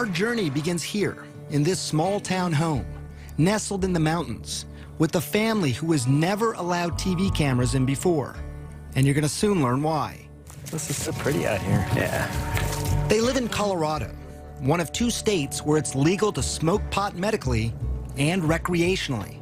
Our journey begins here, in this small town home, nestled in the mountains, with a family who has never allowed TV cameras in before. And you're going to soon learn why. This is so pretty out here. Yeah. They live in Colorado, one of 2 states where it's legal to smoke pot medically and recreationally.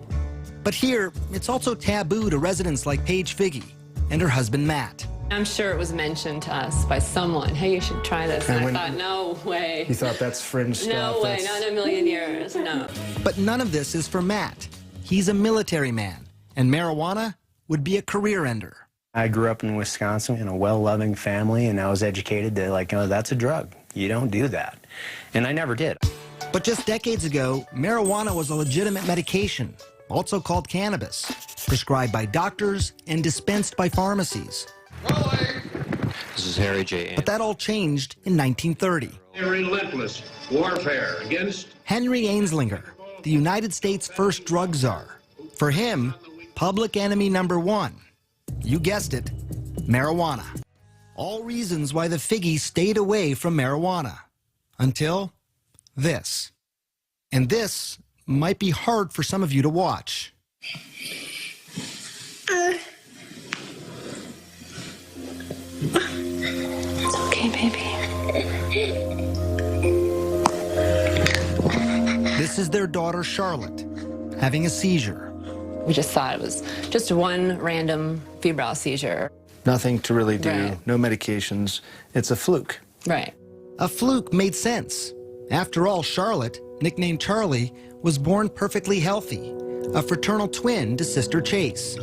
But here, it's also taboo to residents like Paige Figge and her husband, Matt. I'm sure it was mentioned to us by someone, hey, you should try this. And I thought, no way. You thought that's fringe stuff? No way, not in a million years, no. But none of this is for Matt. He's a military man, and marijuana would be a career ender. I grew up in Wisconsin in a well-loving family, and I was educated that, like, oh, that's a drug. You don't do that. And I never did. But just decades ago, marijuana was a legitimate medication, also called cannabis, prescribed by doctors and dispensed by pharmacies. This is Harry J. But that all changed in 1930. A relentless warfare against Henry Anslinger, the United States' first drug czar. For him, public enemy number 1, you guessed it, marijuana. All reasons why the Figges stayed away from marijuana. Until this. And this might be hard for some of you to watch. It's okay, baby. This is their daughter, Charlotte, having a seizure. We just thought it was just one random febrile seizure. Nothing to really do, Right. no medications. It's a fluke. Right. A fluke made sense. After all, Charlotte, nicknamed Charlie, was born perfectly healthy, a fraternal twin to sister Chase.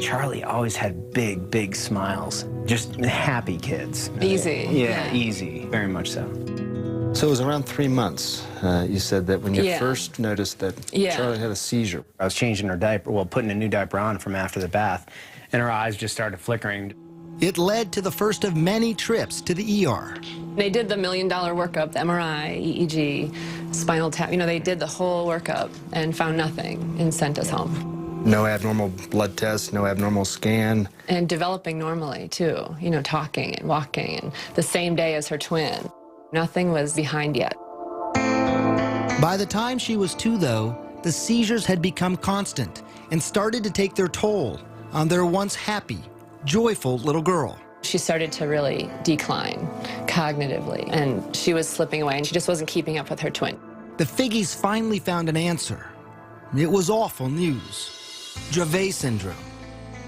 Charlie always had big, big smiles. Just happy kids. Easy. Yeah, easy. Very much so. So it was around 3 months, you said, that when you Yeah. first noticed that Yeah. Charlie had a seizure. I was changing her diaper, well, putting a new diaper on from after the bath, and her eyes just started flickering. It led to the first of many trips to the ER. They did the $1 million workup, the MRI, EEG, spinal tap. You know, they did the whole workup and found nothing and sent us home. No abnormal blood test, no abnormal scan. And developing normally, too. You know, talking and walking, and the same day as her twin. Nothing was behind yet. By the time she was 2, though, the seizures had become constant and started to take their toll on their once happy, joyful little girl. She started to really decline cognitively, and she was slipping away, and she just wasn't keeping up with her twin. The Figges finally found an answer. It was awful news. Dravet syndrome.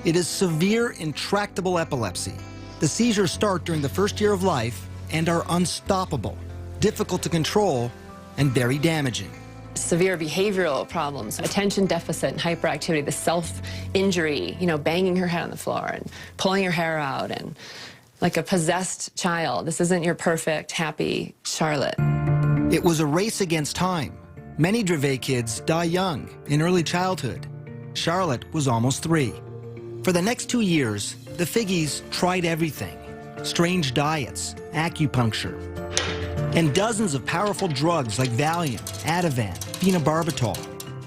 It is severe, intractable epilepsy. The seizures start during the first year of life and are unstoppable, difficult to control, and very damaging. Severe behavioral problems, attention deficit and hyperactivity, the self-injury, you know, banging her head on the floor and pulling her hair out, and like a possessed child. This isn't your perfect, happy Charlotte. It was a race against time. Many Dravet kids die young, in early childhood. Charlotte was almost 3. For the next 2 years, the Figges tried everything. Strange diets, acupuncture, and dozens of powerful drugs like Valium, Ativan, phenobarbital.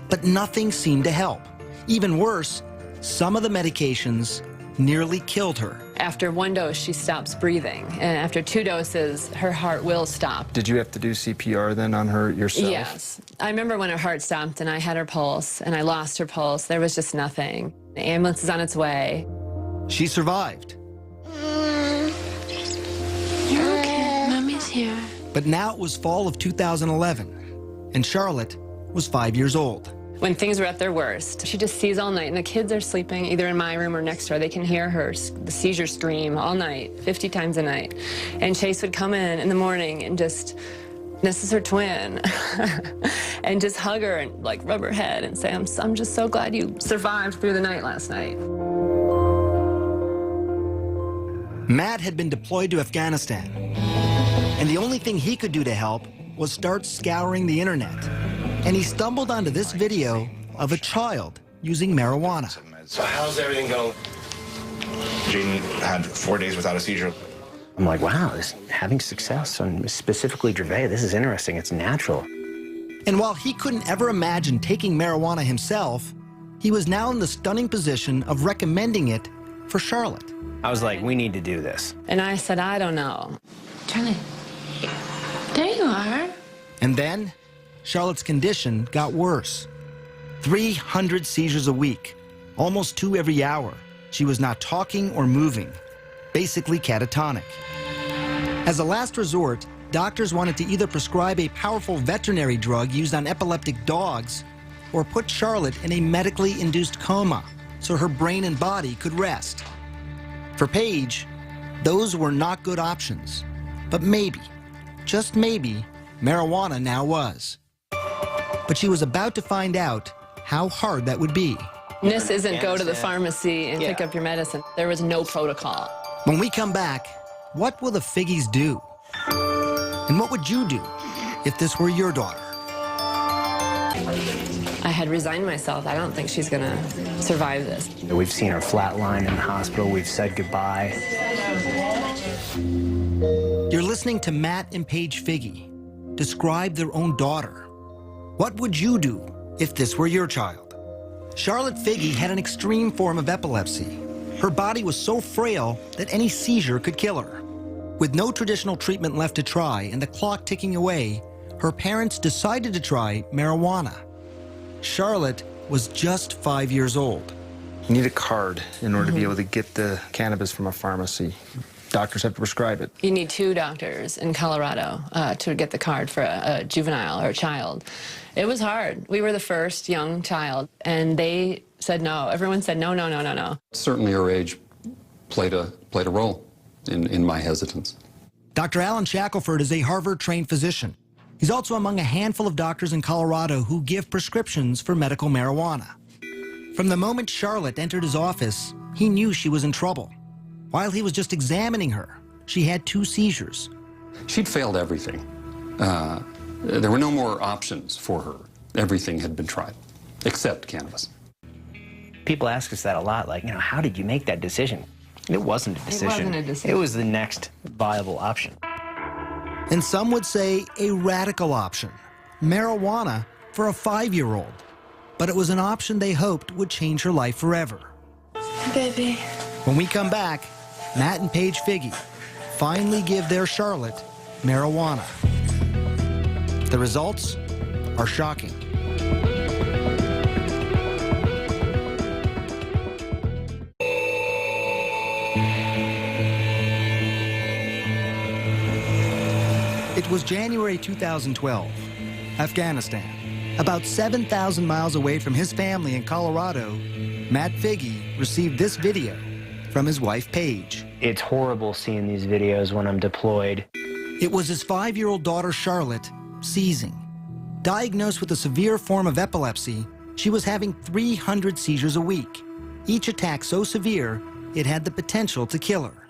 But nothing seemed to help. Even worse, some of the medications nearly killed her. After 1 dose, she stops breathing, and after 2 doses, her heart will stop. Did you have to do CPR then on her yourself? Yes. I remember when her heart stopped and I had her pulse and I lost her pulse. There was just nothing. The ambulance is on its way. She survived. You're okay. Mommy's here. But now it was fall of 2011, and Charlotte was 5 years old. When things were at their worst, she just sees all night, and the kids are sleeping either in my room or next door. They can hear her, the seizure scream all night, 50 times a night. And Chase would come in the morning and just, this is her twin, and just hug her and like rub her head and say, I'm just so glad you survived through the night last night. Matt had been deployed to Afghanistan, and the only thing he could do to help was start scouring the internet. And he stumbled onto this video of a child using marijuana. So how's everything going? Jaden had 4 days without a seizure. I'm like, wow, having success on specifically Dravet, this is interesting. It's natural. And while he couldn't ever imagine taking marijuana himself, he was now in the stunning position of recommending it for Charlotte. I was like, we need to do this. And I said, I don't know. Charlie, There you are. And then, Charlotte's condition got worse. 300 seizures a week, almost 2 every hour. She was not talking or moving, basically catatonic. As a last resort, doctors wanted to either prescribe a powerful veterinary drug used on epileptic dogs or put Charlotte in a medically induced coma so her brain and body could rest. For Paige, those were not good options. But maybe, just maybe, marijuana now was. But she was about to find out how hard that would be. This isn't go to the pharmacy and pick up your medicine. There was no protocol. When we come back, what will the Figgies do? And what would you do if this were your daughter? I had resigned myself. I don't think she's going to survive this. We've seen her flatline in the hospital. We've said goodbye. You're listening to Matt and Paige Figgy describe their own daughter. What would you do if this were your child? Charlotte Figgy had an extreme form of epilepsy. Her body was so frail that any seizure could kill her. With no traditional treatment left to try and the clock ticking away, her parents decided to try marijuana. Charlotte was just 5 years old. You need a card in order to be able to get the cannabis from a pharmacy. Doctors have to prescribe it. You need 2 doctors in Colorado to get the card for a juvenile or a child. It was hard. We were the first young child, and they said no. Everyone said no, no, no, no, no. Certainly her age played a role in my hesitance. Dr. Alan Shackelford is a Harvard-trained physician. He's also among a handful of doctors in Colorado who give prescriptions for medical marijuana. From the moment Charlotte entered his office, he knew she was in trouble. While he was just examining her, she had 2 seizures. She'd failed everything. There were no more options for her. Everything had been tried, except cannabis. People ask us that a lot, like, how did you make that decision? It wasn't a decision. It wasn't a decision. It was the next viable option. And some would say a radical option, marijuana for a 5-year-old. But it was an option they hoped would change her life forever. Baby. When we come back, Matt and Paige Figgy finally give their Charlotte marijuana. The results are shocking. It was January 2012, Afghanistan. About 7,000 miles away from his family in Colorado, Matt Figgy received this video from his wife, Paige. It's horrible seeing these videos when I'm deployed. It was his 5-year-old daughter, Charlotte, seizing. Diagnosed with a severe form of epilepsy, she was having 300 seizures a week. Each attack so severe, it had the potential to kill her.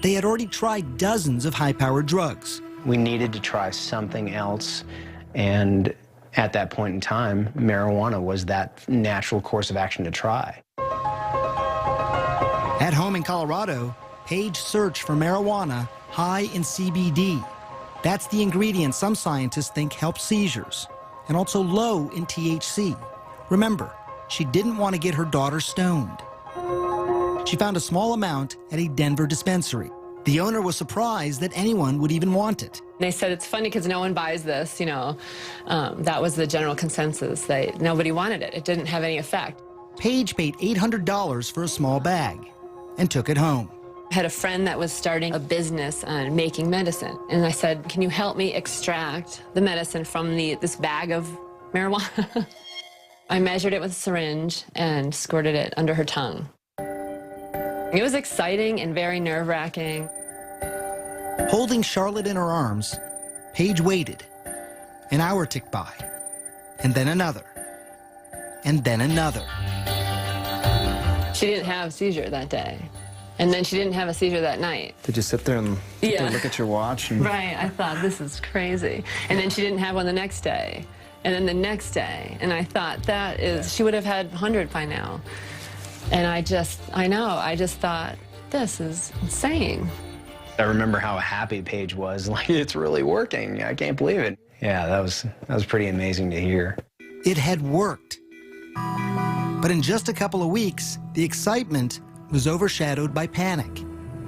They had already tried dozens of high-powered drugs. We needed to try something else, and at that point in time, marijuana was that natural course of action to try. At home in Colorado, Paige searched for marijuana high in CBD. That's the ingredient some scientists think helps seizures, and also low in THC. Remember, she didn't want to get her daughter stoned. She found a small amount at a Denver dispensary. The owner was surprised that anyone would even want it. They said it's funny because no one buys this, that was the general consensus. Nobody wanted it. It didn't have any effect. Paige paid $800 for a small bag and took it home. I had a friend that was starting a business on making medicine, and I said, can you help me extract the medicine from this bag of marijuana? I measured it with a syringe and squirted it under her tongue. It was exciting and very nerve-wracking. Holding Charlotte in her arms, Paige waited. An hour ticked by, and then another, and then another. She didn't have a seizure that day, and then she didn't have a seizure that night. Did you sit there and look at your watch? And... Right, I thought, this is crazy. And then she didn't have one the next day, and then the next day, and I thought, she would have had 100 by now. And I just thought, this is insane. I remember how happy Paige was, like, it's really working. I can't believe it. Yeah, that was pretty amazing to hear. It had worked. But in just a couple of weeks, the excitement was overshadowed by panic.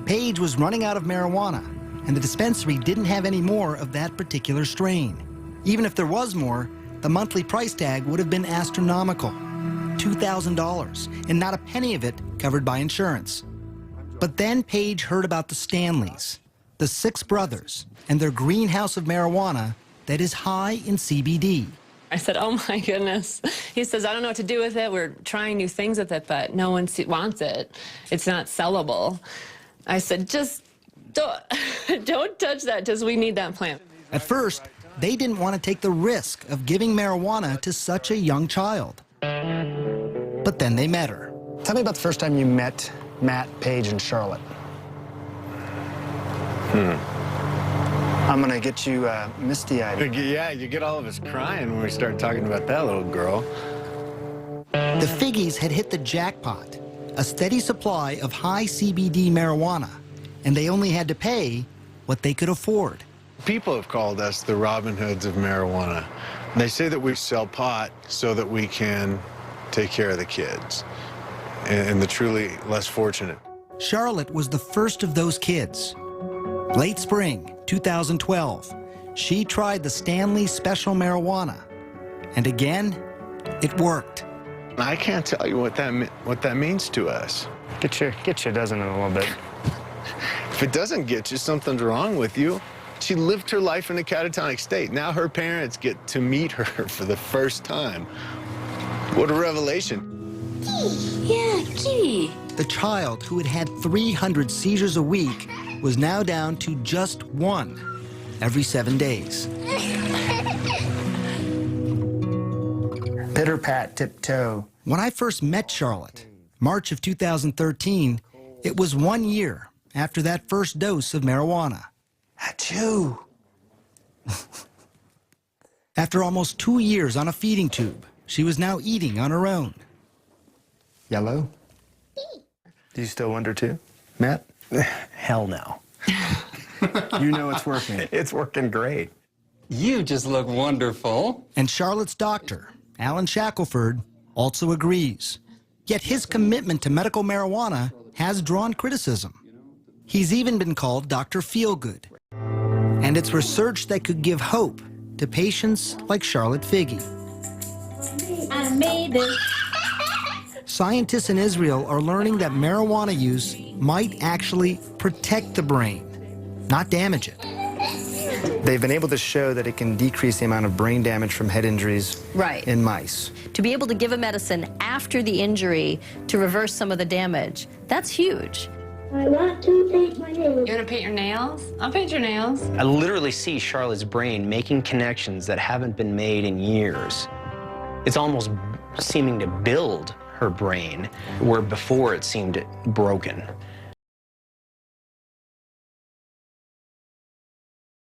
Paige was running out of marijuana, and the dispensary didn't have any more of that particular strain. Even if there was more, the monthly price tag would have been astronomical, $2,000, and not a penny of it covered by insurance. But then Paige heard about the Stanleys, the 6 brothers, and their greenhouse of marijuana that is high in CBD. I said, oh my goodness. He says, I don't know what to do with it. We're trying new things with it, but no one wants it. It's not sellable. I said, just don't touch that, just we need that plant. At first, they didn't want to take the risk of giving marijuana to such a young child. But then they met her. Tell me about the first time you met Matt, Paige, and Charlotte. I'm gonna get you misty-eyed. Yeah, you get all of us crying when we start talking about that little girl. The Figgies had hit the jackpot, a steady supply of high CBD marijuana, and they only had to pay what they could afford. People have called us the Robin Hoods of marijuana. They say that we sell pot so that we can take care of the kids and the truly less fortunate. Charlotte was the first of those kids. Late spring 2012, she tried the Stanley Special Marijuana, and again, it worked. I can't tell you what that means to us. Get you a dozen in a little bit. If it doesn't get you, something's wrong with you. She lived her life in a catatonic state. Now her parents get to meet her for the first time. What a revelation. Yeah, gee. The child who had had 300 seizures a week was now down to just 1 every 7 days. Pitter-pat, tiptoe. When I first met Charlotte, March of 2013, it was 1 year after that first dose of marijuana. Achoo! After almost 2 years on a feeding tube, she was now eating on her own. Yellow? Do you still wonder too, Matt? Hell no. You know it's working. It's working great. You just look wonderful. And Charlotte's doctor, Alan Shackelford, also agrees. Yet his commitment to medical marijuana has drawn criticism. He's even been called Dr. Feelgood. And it's research that could give hope to patients like Charlotte Figgy. I made it. Scientists in Israel are learning that marijuana use might actually protect the brain, not damage it. They've been able to show that it can decrease the amount of brain damage from head injuries in mice. To be able to give a medicine after the injury to reverse some of the damage, that's huge. I want to paint my nails. You want to paint your nails? I'll paint your nails. I literally see Charlotte's brain making connections that haven't been made in years. It's almost seeming to build her brain, where before it seemed broken.